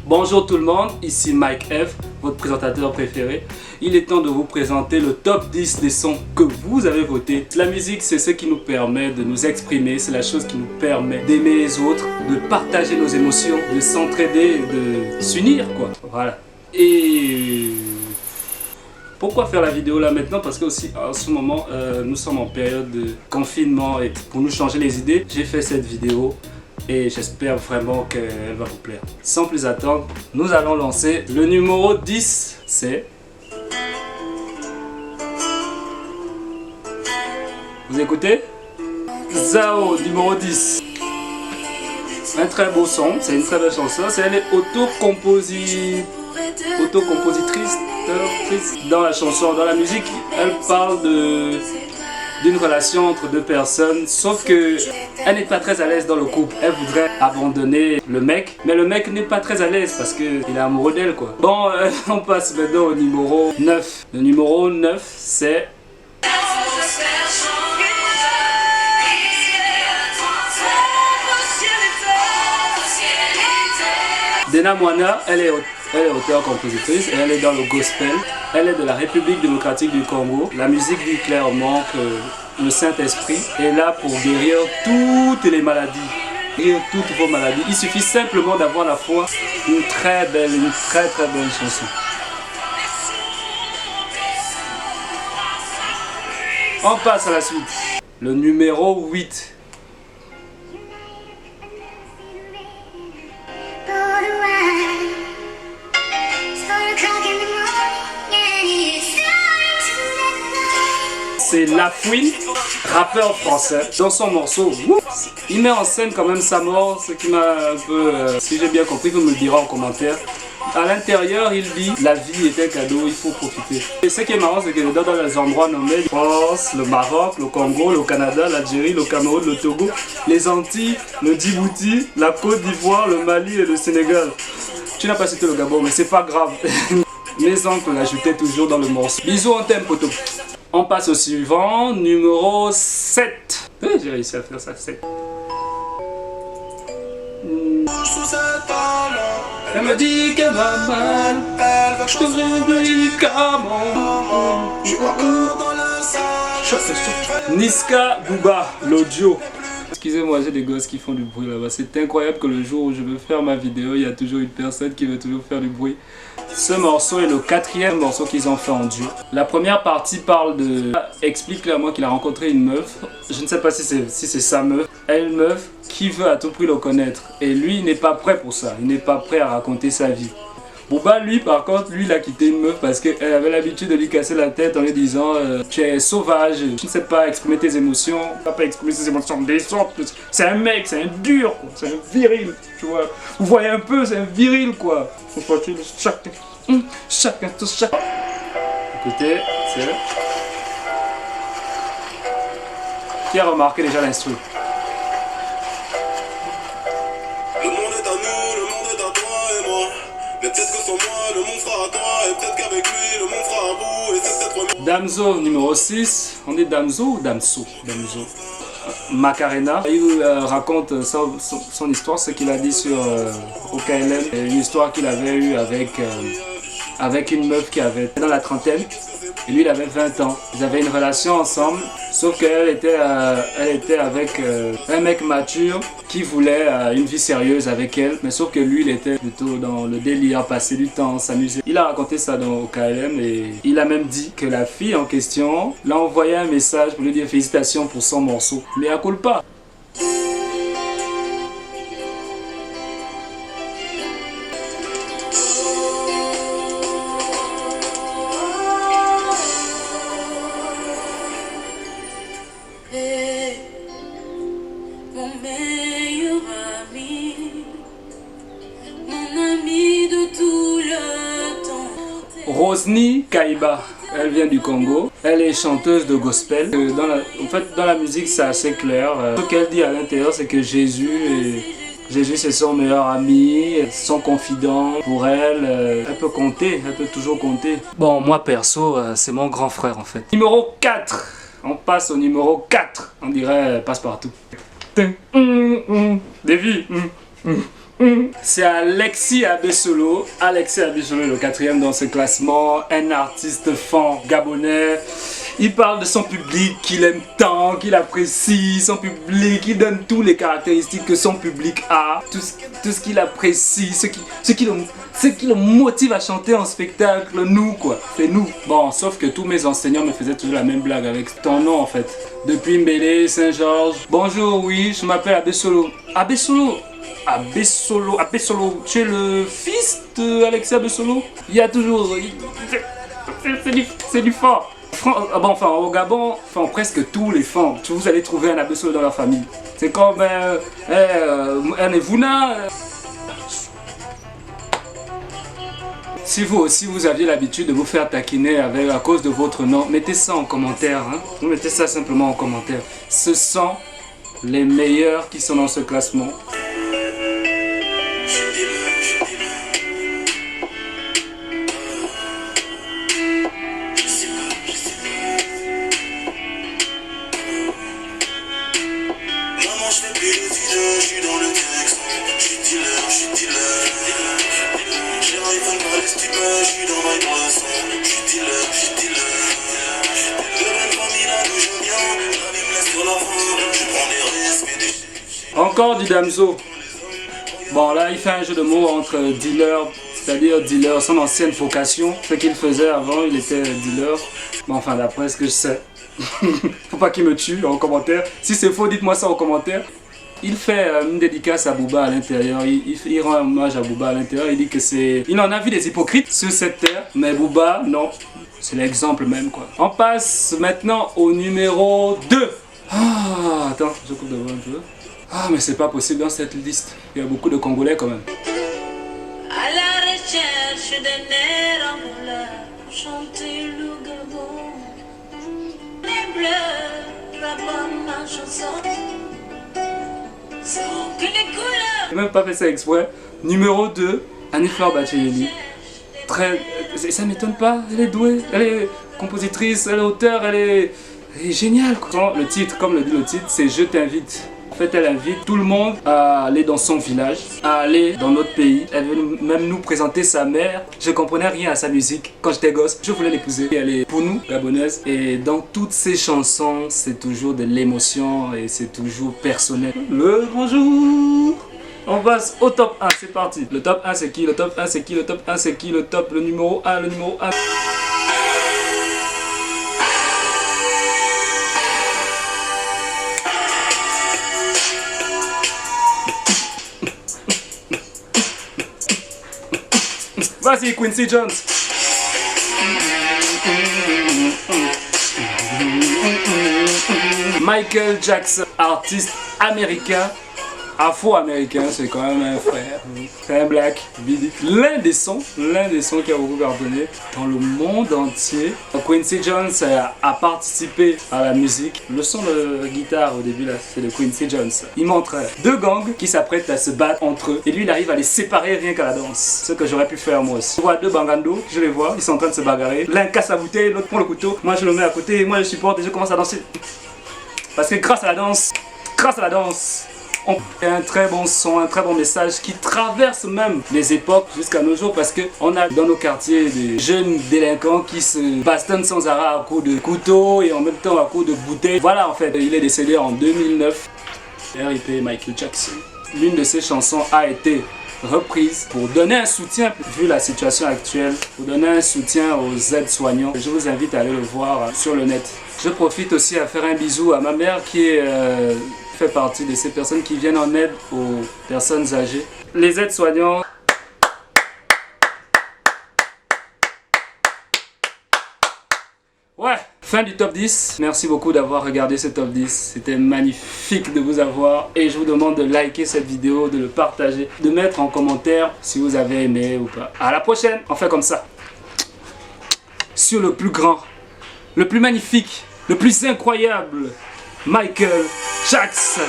Bonjour tout le monde, ici Mike F, votre présentateur préféré. Il est temps de vous présenter le top 10 des sons que vous avez votés. La musique, c'est ce qui nous permet de nous exprimer, c'est la chose qui nous permet d'aimer les autres, de partager nos émotions, de s'entraider, de s'unir quoi. Voilà. Et pourquoi faire la vidéo là maintenant? Parce que aussi en ce moment nous sommes en période de confinement et pour nous changer les idées, j'ai fait cette vidéo. Et j'espère vraiment qu'elle va vous plaire. Sans plus attendre, nous allons lancer le numéro 10. C'est... Vous écoutez? Zao, numéro 10. Un très beau son, c'est une très belle chanson. Elle est autocompositrice. Dans la chanson, dans la musique, elle parle d'une relation entre deux personnes, sauf que elle n'est pas très à l'aise dans le couple. Elle voudrait abandonner le mec, mais le mec n'est pas très à l'aise parce qu'il est amoureux d'elle quoi. Bon, on passe maintenant au numéro 9. Le numéro 9 c'est... Dena Moana, elle est auteure-compositrice et elle est dans le gospel. Elle est de la République démocratique du Congo. La musique dit clairement que le Saint-Esprit est là pour guérir toutes les maladies. Guérir toutes vos maladies. Il suffit simplement d'avoir la foi. Une très belle chanson. On passe à la suite. Le numéro 8. C'est Lafouine, rappeur français. Dans son morceau, il met en scène quand même sa mort, ce qui m'a un peu... si j'ai bien compris, vous me le direz en commentaire. À l'intérieur, il dit « La vie est un cadeau, il faut profiter ». Et ce qui est marrant, c'est que dans les endroits nommés, France, le Maroc, le Congo, le Canada, l'Algérie, le Cameroun, le Togo, les Antilles, le Djibouti, la Côte d'Ivoire, le Mali et le Sénégal. Tu n'as pas cité le Gabon, mais c'est pas grave. Mes oncles l'ajoutaient toujours dans le morceau. Bisous en thème, poteau. On passe au suivant, numéro 7. J'ai réussi à faire ça, 7. Elle me dit qu'elle va mal, elle va choisir un médicament. Je suis encore dans la salle. Niska Bouba, l'audio. Excusez-moi, j'ai des gosses qui font du bruit là-bas. C'est incroyable que le jour où je veux faire ma vidéo, il y a toujours une personne qui veut toujours faire du bruit. Ce morceau est le 4e morceau qu'ils ont fait en duo. La première partie parle de... explique clairement qu'il a rencontré une meuf. Je ne sais pas si c'est sa meuf. Elle, une meuf qui veut à tout prix le connaître. Et lui, il n'est pas prêt pour ça. Il n'est pas prêt à raconter sa vie. Bouba, lui, par contre, lui, il a quitté une meuf parce qu'elle avait l'habitude de lui casser la tête en lui disant tu es sauvage, tu ne sais pas exprimer tes émotions, tu ne sais pas exprimer ses émotions décentes. C'est un mec, c'est un dur, c'est un viril, tu vois. Vous voyez un peu, c'est un viril, quoi. Chacun touche chacun. Écoutez, c'est... Qui a remarqué déjà l'instru? Le monde est à nous, le monde est à toi et moi. Mais peut-être que sans moi, le monde sera à toi. Et peut-être qu'avec lui, le monde sera à vous. Et c'est peut-être... Damso, numéro 6. On dit Damso ou Damso? Damso. Macarena. Il raconte son histoire, ce qu'il a dit sur OKLM. Une histoire qu'il avait eue avec une meuf qui avait dans la trentaine. Et lui, il avait 20 ans. Ils avaient une relation ensemble, sauf qu'elle était, avec un mec mature qui voulait une vie sérieuse avec elle. Mais sauf que lui, il était plutôt dans le délire, passer du temps, s'amuser. Il a raconté ça dans OKLM et il a même dit que la fille en question l'a envoyé un message pour lui dire félicitations pour son morceau. Mais elle coule pas. Mon meilleur ami, mon ami de tout le temps. Rosny Kaiba, elle vient du Congo, elle est chanteuse de gospel. En fait, dans la musique, c'est assez clair. Ce qu'elle dit à l'intérieur, c'est que Jésus c'est son meilleur ami, son confident. Pour elle, elle peut compter, elle peut toujours compter. Bon, moi perso, c'est mon grand frère en fait. Numéro 4. On passe au numéro 4. On dirait passe-partout. Davy. C'est Alexis Abessolo. Alexis Abessolo est le 4e dans ce classement. Un artiste fan gabonais. Il parle de son public qu'il aime tant, qu'il apprécie, son public, il donne toutes les caractéristiques que son public a, tout ce qu'il apprécie, ce qui le motive à chanter en spectacle, nous quoi, c'est nous. Bon, sauf que tous mes enseignants me faisaient toujours la même blague avec ton nom en fait. Depuis Mbélé, Saint-Georges. Bonjour, oui, je m'appelle Abessolo. Abessolo, tu es le fils d'Alexis Abessolo? Il y a toujours... C'est du fort. Bon, enfin, au Gabon, enfin, presque tous les fans, vous allez trouver un Abessolo dans leur famille. C'est comme un Evuna. Si vous aussi vous aviez l'habitude de vous faire taquiner à cause de votre nom, mettez ça en commentaire. Hein. Vous mettez ça simplement en commentaire. Ce sont les meilleurs qui sont dans ce classement. Encore du Damso. Bon là il fait un jeu de mots entre dealer, c'est-à-dire dealer, son ancienne vocation. Ce qu'il faisait avant, il était dealer. Bon enfin d'après ce que je sais. Faut pas qu'il me tue en commentaire. Si c'est faux, dites-moi ça en commentaire. Il fait une dédicace à Booba à l'intérieur, il rend hommage à Booba à l'intérieur, il dit que c'est... Il en a vu des hypocrites sur cette terre, mais Booba, non. C'est l'exemple même quoi. On passe maintenant au numéro 2. Ah, attends, je coupe de voix un peu. Ah, mais c'est pas possible dans cette liste. Il y a beaucoup de Congolais quand même. À la recherche d'un air en couleur, chanter le Gabon. Les bleus, rapport ma chanson. Sans que les couleurs. J'ai même pas fait ça exprès. Numéro 2, Annie-Fleur Bacheleli. Très... Ça m'étonne pas, elle est douée, elle est compositrice, elle est auteure, elle est géniale. Le titre, comme le dit le titre, c'est Je t'invite. En fait, elle invite tout le monde à aller dans son village, à aller dans notre pays. Elle veut même nous présenter sa mère. Je comprenais rien à sa musique quand j'étais gosse. Je voulais l'épouser. Elle est pour nous, gabonaise. Et dans toutes ses chansons, c'est toujours de l'émotion et c'est toujours personnel. Le grand jour. On passe au top 1, c'est parti. Le top 1 c'est qui? Le top 1 c'est qui? Le top 1 c'est qui? Le numéro 1, le numéro 1. Vas-y, Quincy Jones. Michael Jackson, artiste américain, afro-américain, c'est quand même un frère. C'est un black, l'un des sons qui a beaucoup cartonné dans le monde entier. Quincy Jones a participé à la musique. Le son de guitare au début là, c'est de Quincy Jones. Il montre deux gangs qui s'apprêtent à se battre entre eux et lui il arrive à les séparer rien qu'à la danse. Ce que j'aurais pu faire moi aussi. Je vois deux bangandos, je les vois, ils sont en train de se bagarrer. L'un casse la bouteille, l'autre prend le couteau. Moi je le mets à côté, moi je supporte et je commence à danser. Parce que grâce à la danse, on a un très bon son, un très bon message qui traverse même les époques jusqu'à nos jours parce qu'on a dans nos quartiers des jeunes délinquants qui se bastonnent sans arrêt à coups de couteau et en même temps à coups de bouteille. Voilà en fait, il est décédé en 2009. R.I.P. Michael Jackson. L'une de ses chansons a été reprise pour donner un soutien, vu la situation actuelle, pour donner un soutien aux aides-soignants. Je vous invite à aller le voir sur le net. Je profite aussi à faire un bisou à ma mère qui fait partie de ces personnes qui viennent en aide aux personnes âgées. Les aides-soignants. Ouais, fin du top 10. Merci beaucoup d'avoir regardé ce top 10. C'était magnifique de vous avoir. Et je vous demande de liker cette vidéo, de le partager, de mettre en commentaire si vous avez aimé ou pas. À la prochaine, on fait comme ça. Sur le plus grand, le plus magnifique, le plus incroyable, Michael Jackson.